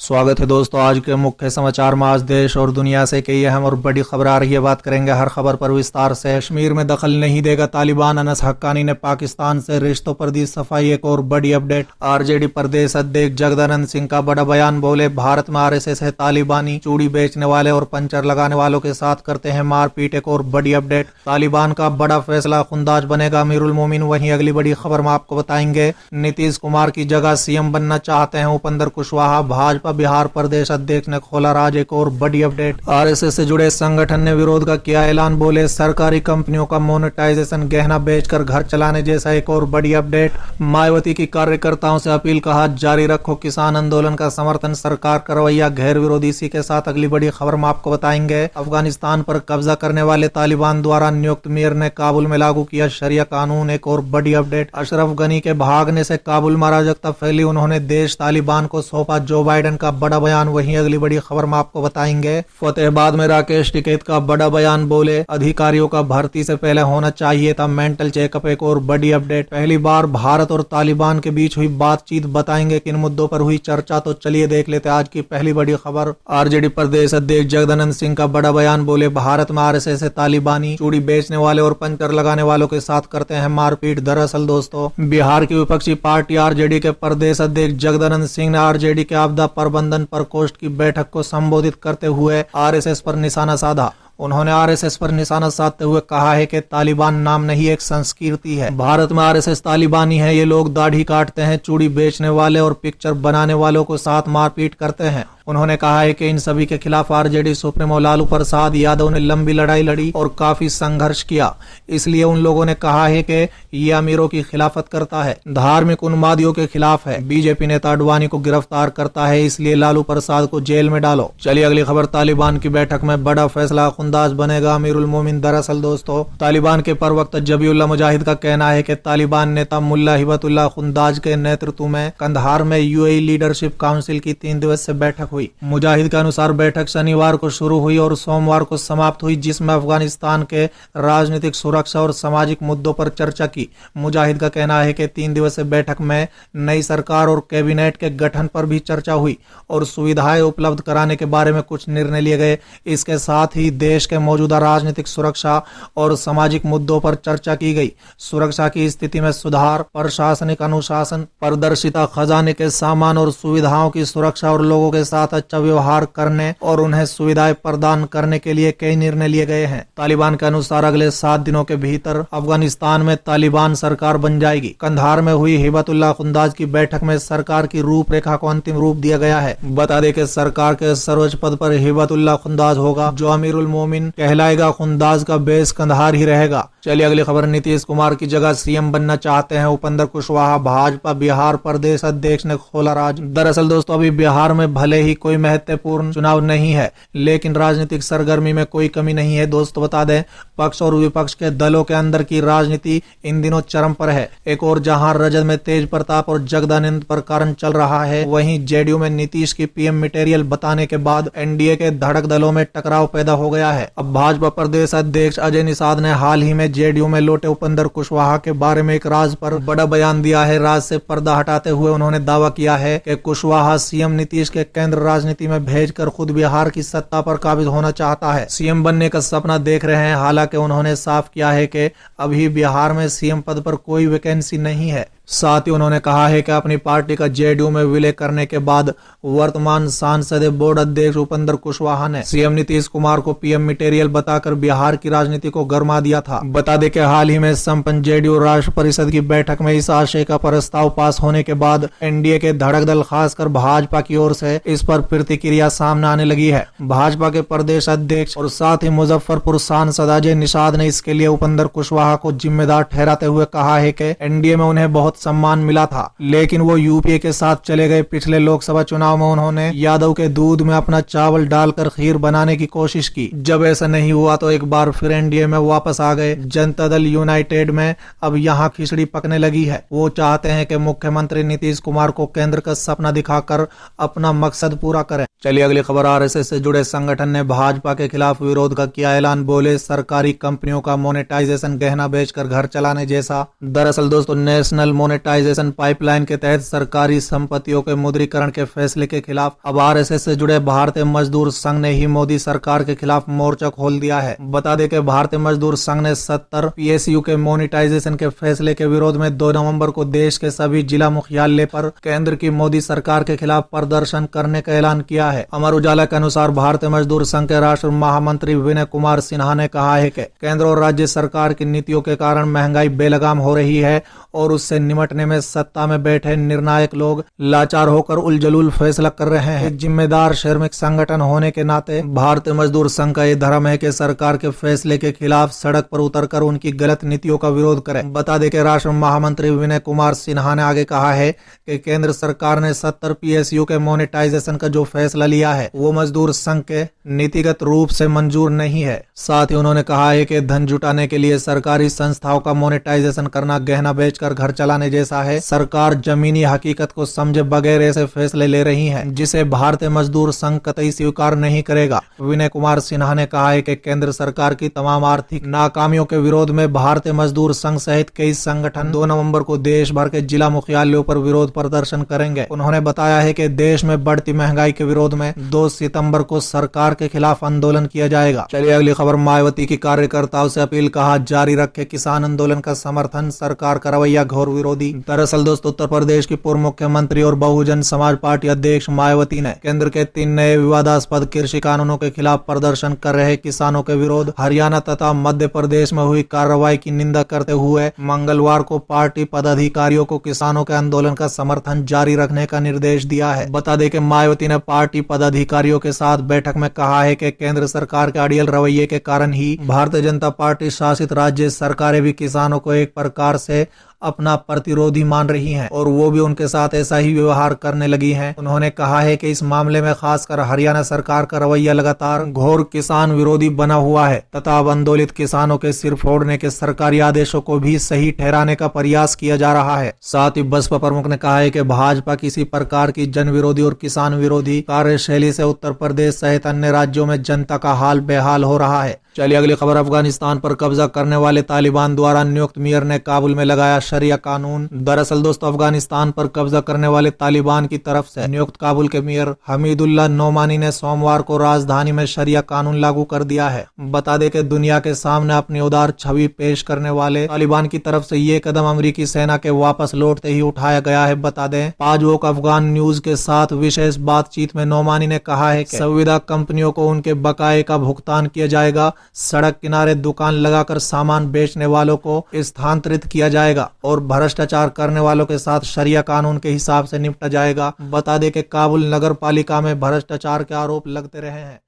स्वागत है दोस्तों आज के मुख्य समाचार में। आज देश और दुनिया से कई अहम और बड़ी खबर आ रही है, बात करेंगे हर खबर पर विस्तार से। कश्मीर में दखल नहीं देगा तालिबान, अनस हक्कानी ने पाकिस्तान से रिश्तों पर दी सफाई। एक और बड़ी अपडेट, आरजेडी प्रदेश अध्यक्ष जगदानंद सिंह का बड़ा बयान, बोले भारत में आरएसएस है तालिबानी, चूड़ी बेचने वाले और पंचर लगाने वालों के साथ करते हैं मारपीट। एक और बड़ी अपडेट, तालिबान का बड़ा फैसला, खुंदाज बनेगा अमीरुल मोमिन। वहीं अगली बड़ी खबर में आपको बताएंगे, नीतीश कुमार की जगह सीएम बनना चाहते हैं उपेंद्र कुशवाहा, भाजपा बिहार प्रदेश अध्यक्ष ने खोला राज। एक और बड़ी अपडेट, आरएसएस से जुड़े संगठन ने विरोध का किया ऐलान, बोले सरकारी कंपनियों का मोनेटाइजेशन गहना बेचकर घर चलाने जैसा। एक और बड़ी अपडेट, मायावती की कार्यकर्ताओं से अपील, कहा जारी रखो किसान आंदोलन का समर्थन, सरकार का रवैया गैर विरोधी। इसी के साथ अगली बड़ी खबर में आपको बताएंगे, अफगानिस्तान पर कब्जा करने वाले तालिबान द्वारा नियुक्त मेयर ने काबुल में लागू किया शरिया कानून। एक और बड़ी अपडेट, अशरफ गनी के भागने से काबुल में अराजकता फैली, उन्होंने देश तालिबान को सौंपा, जो बाइडेन का बड़ा बयान। वहीं अगली बड़ी खबर में आपको बताएंगे, फतेहाबाद में राकेश टिकैत का बड़ा बयान, बोले अधिकारियों का भर्ती से पहले होना चाहिए था मेंटल चेकअप। एक और बड़ी अपडेट, पहली बार भारत और तालिबान के बीच हुई बातचीत, बताएंगे किन मुद्दों पर हुई चर्चा। तो चलिए देख लेते हैं आज की पहली बड़ी खबर। आरजेडी प्रदेश अध्यक्ष जगदानंद सिंह का बड़ा बयान, बोले भारत में आरएसएस से तालिबानी, चूड़ी बेचने वाले और पंचर लगाने वालों के साथ करते हैं मारपीट। दरअसल दोस्तों, बिहार की विपक्षी पार्टी आरजेडी के प्रदेश अध्यक्ष जगदानंद सिंह ने आरजेडी के आपदा प्रबंधन प्रकोष्ठ की बैठक को संबोधित करते हुए आरएसएस पर निशाना साधा। उन्होंने आरएसएस पर निशाना साधते हुए कहा है कि तालिबान नाम नहीं, एक संस्कृति है। भारत में आरएसएस तालिबानी है, ये लोग दाढ़ी काटते हैं, चूड़ी बेचने वाले और पिक्चर बनाने वालों को साथ मारपीट करते हैं। उन्होंने कहा है कि इन सभी के खिलाफ आरजेडी सुप्रीमो लालू प्रसाद यादव ने लंबी लड़ाई लड़ी और काफी संघर्ष किया, इसलिए उन लोगों ने कहा है कि ये अमीरों की खिलाफत करता है, धार्मिक उन्मादियों के खिलाफ है, बीजेपी नेता आडवाणी को गिरफ्तार करता है, इसलिए लालू प्रसाद को जेल में डालो। चलिए अगली खबर, तालिबान की बैठक में बड़ा फैसला, खुंदाज बनेगा अमीरुल मोमिन। दरअसल दोस्तों, तालिबान के प्रवक्ता जबीउल्लाह मुजाहिद का कहना है कि तालिबान नेता मुल्ला हिबतुल्लाह खुंदाज के नेतृत्व में कंधार में यूएई लीडरशिप काउंसिल की 3 दिवसीय बैठक हुई। मुजाहिद के अनुसार बैठक शनिवार को शुरू हुई और सोमवार को समाप्त हुई, जिसमें अफगानिस्तान के राजनीतिक, सुरक्षा और सामाजिक मुद्दों पर चर्चा की। मुजाहिद का कहना है कि 3 दिवसीय बैठक में नई सरकार और कैबिनेट के गठन पर भी चर्चा हुई और सुविधाएं उपलब्ध कराने के बारे में कुछ निर्णय लिए गए। इसके साथ ही देश के मौजूदा राजनीतिक, सुरक्षा और सामाजिक मुद्दों पर चर्चा की गई। सुरक्षा की स्थिति में सुधार, प्रशासनिक अनुशासन, पारदर्शिता, खजाने के सामान और सुविधाओं की सुरक्षा और लोगों के साथ अच्छा व्यवहार करने और उन्हें सुविधाएं प्रदान करने के लिए कई निर्णय लिए गए हैं। तालिबान के अनुसार अगले 7 दिनों के भीतर अफगानिस्तान में तालिबान सरकार बन जाएगी। कंधार में हुई हिबतुल्लाह खुंदाज की बैठक में सरकार की रूपरेखा को अंतिम रूप दिया गया है। बता दें कि सरकार के सर्वोच्च पद पर हिबतुल्लाह खुंदाज होगा, जो अमीरुल मोमिन कहलाएगा। खुंदाज का बेस कंधार ही रहेगा। चलिए अगली खबर, नीतीश कुमार की जगह सीएम बनना चाहते हैं उपेंद्र कुशवाहा, भाजपा बिहार प्रदेश अध्यक्ष ने खोला राज। दरअसल दोस्तों, अभी बिहार में भले ही कोई महत्वपूर्ण चुनाव नहीं है, लेकिन राजनीतिक सरगर्मी में कोई कमी नहीं है। दोस्तों बता दें, पक्ष और विपक्ष के दलों के अंदर की राजनीति इन दिनों चरम पर है। एक और जहां रजत में तेज प्रताप और जगदानंद पर कारण चल रहा है, वहीं जेडीयू में नीतीश की पीएम मटेरियल बताने के बाद एनडीए के धड़क दलों में टकराव पैदा हो गया है। अब भाजपा प्रदेश अध्यक्ष अजय निषाद ने हाल ही में जेडीयू में लौटे उपेंद्र कुशवाहा के बारे में एक राज पर बड़ा बयान दिया है। राज से पर्दा हटाते हुए उन्होंने दावा किया है कि कुशवाहा सीएम नीतीश के केंद्र राजनीति में भेजकर खुद बिहार की सत्ता पर काबिज होना चाहता है, सीएम बनने का सपना देख रहे हैं। हालांकि उन्होंने साफ किया है कि अभी बिहार में सीएम पद पर कोई वैकेंसी नहीं है। साथ ही उन्होंने कहा है कि अपनी पार्टी का जेडीयू में विलय करने के बाद वर्तमान सांसद बोर्ड अध्यक्ष उपेंद्र कुशवाहा ने सीएम नीतीश कुमार को पीएम मटेरियल बताकर बिहार की राजनीति को गरमा दिया था। बता दें कि हाल ही में संपन्न जेडीयू राष्ट्र परिषद की बैठक में इस आशय का प्रस्ताव पास होने के बाद एनडीए के धड़क दल, खासकर भाजपा की ओर से इस पर प्रतिक्रिया सामने आने लगी है। भाजपा के प्रदेश अध्यक्ष और साथ ही मुजफ्फरपुर सांसद अजय निषाद ने इसके लिए उपेंद्र कुशवाहा को जिम्मेदार ठहराते हुए कहा है कि एनडीए में उन्हें बहुत सम्मान मिला था, लेकिन वो यूपीए के साथ चले गए। पिछले लोकसभा चुनाव में उन्होंने यादव के दूध में अपना चावल डालकर खीर बनाने की कोशिश की। जब ऐसा नहीं हुआ तो एक बार फिर एनडीए में वापस आ गए। जनता दल यूनाइटेड में अब यहाँ खिचड़ी पकने लगी है। वो चाहते हैं कि मुख्यमंत्री नीतीश कुमार को केंद्र का सपना दिखाकर अपना मकसद पूरा करें। चलिए अगली खबर, आरएसएस से जुड़े संगठन ने भाजपा के खिलाफ विरोध का किया ऐलान, बोले सरकारी कंपनियों का मोनेटाइजेशन गहना बेचकर घर चलाने जैसा। दरअसल दोस्तों, नेशनल मोनेटाइजेशन पाइपलाइन के तहत सरकारी संपत्तियों के मुद्रीकरण के फैसले के खिलाफ अब आरएसएस से जुड़े भारतीय मजदूर संघ ने ही मोदी सरकार के खिलाफ मोर्चा खोल दिया है। बता दें कि भारतीय मजदूर संघ ने 70 पीएसयू के मोनेटाइजेशन के फैसले के विरोध में 2 नवंबर को देश के सभी जिला मुख्यालय पर केंद्र की मोदी सरकार के खिलाफ प्रदर्शन करने का ऐलान किया है। अमर उजाला के अनुसार भारतीय मजदूर संघ के राष्ट्रीय महामंत्री विनय कुमार सिन्हा ने कहा है कि केंद्र और राज्य सरकार की नीतियों के कारण महंगाई बेलगाम हो रही है और उससे निपटने में सत्ता में बैठे निर्णायक लोग लाचार होकर उलझुल फैसला कर रहे हैं। एक जिम्मेदार श्रमिक संगठन होने के नाते भारतीय मजदूर संघ का ये धर्म है कि सरकार के फैसले के खिलाफ सड़क पर उतरकर उनकी गलत नीतियों का विरोध करें। बता दें कि राष्ट्रीय महामंत्री विनय कुमार सिन्हा ने आगे कहा है कि केंद्र सरकार ने 70 पीएसयू के मोनेटाइजेशन का जो फैसला लिया है वो मजदूर संघ के नीतिगत रूप से मंजूर नहीं है। साथ ही उन्होंने कहा है कि धन जुटाने के लिए सरकारी संस्थाओं का मोनेटाइजेशन करना गहना बेचकर घर चलाने जैसा है। सरकार जमीनी हकीकत को समझे बगैर ऐसे फैसले ले रही है जिसे भारतीय मजदूर संघ कतई स्वीकार नहीं करेगा। विनय कुमार सिन्हा ने कहा है कि केंद्र सरकार की तमाम आर्थिक नाकामियों के विरोध में भारतीय मजदूर संघ सहित कई संगठन 2 नवंबर को देश भर के जिला मुख्यालयों पर विरोध प्रदर्शन करेंगे। उन्होंने बताया है कि देश में बढ़ती महंगाई के विरोध में 2 सितंबर को सरकार के खिलाफ आंदोलन किया जाएगा। चलिए अगली खबर। मायावती की कार्यकर्ताओं से अपील, कहा जारी रखे किसान आंदोलन का समर्थन, सरकार का रवैया घोर विरोधी। दरअसल दोस्तों, उत्तर प्रदेश की पूर्व मुख्यमंत्री और बहुजन समाज पार्टी अध्यक्ष मायावती ने केंद्र के 3 नए विवादास्पद कृषि कानूनों के खिलाफ प्रदर्शन कर रहे किसानों के विरोध हरियाणा तथा मध्य प्रदेश में हुई कार्रवाई की निंदा करते हुए मंगलवार को पार्टी पदाधिकारियों को किसानों के आंदोलन का समर्थन जारी रखने का निर्देश दिया है। बता दें कि मायावती ने पार्टी पदाधिकारियों के साथ बैठक में कहा है कि केंद्र सरकार के अड़ियल रवैये के कारण ही भारतीय जनता पार्टी शासित राज्य सरकारें भी किसानों को एक प्रकार से अपना प्रतिरोधी मान रही हैं और वो भी उनके साथ ऐसा ही व्यवहार करने लगी हैं। उन्होंने कहा है कि इस मामले में खासकर हरियाणा सरकार का रवैया लगातार घोर किसान विरोधी बना हुआ है तथा अब आंदोलित किसानों के सिर फोड़ने के सरकारी आदेशों को भी सही ठहराने का प्रयास किया जा रहा है। साथ ही बसपा प्रमुख ने कहा है कि भाजपा किसी प्रकार की जन विरोधी और किसान विरोधी कार्यशैली से उत्तर प्रदेश सहित अन्य राज्यों में जनता का हाल बेहाल हो रहा है। चलिए अगली खबर। अफगानिस्तान पर कब्जा करने वाले तालिबान द्वारा नियुक्त मेयर ने काबुल में लगाया शरिया कानून। दरअसल दोस्तों, अफगानिस्तान पर कब्जा करने वाले तालिबान की तरफ से नियुक्त काबुल के मेयर हमीदुल्लाह नोमानी ने सोमवार को राजधानी में शरिया कानून लागू कर दिया है। बता दें कि दुनिया के सामने अपनी उदार छवि पेश करने वाले तालिबान की तरफ से ये कदम अमेरिकी सेना के वापस लौटते ही उठाया गया है। बता दें, पाजवोक अफगान न्यूज के साथ विशेष बातचीत में नोमानी ने कहा है कि संविदा कंपनियों को उनके बकाये का भुगतान किया जाएगा, सड़क किनारे दुकान लगाकर सामान बेचने वालों को स्थानांतरित किया जाएगा और भ्रष्टाचार करने वालों के साथ शरिया कानून के हिसाब से निपटा जाएगा। बता दें कि काबुल नगर पालिका में भ्रष्टाचार के आरोप लगते रहे हैं।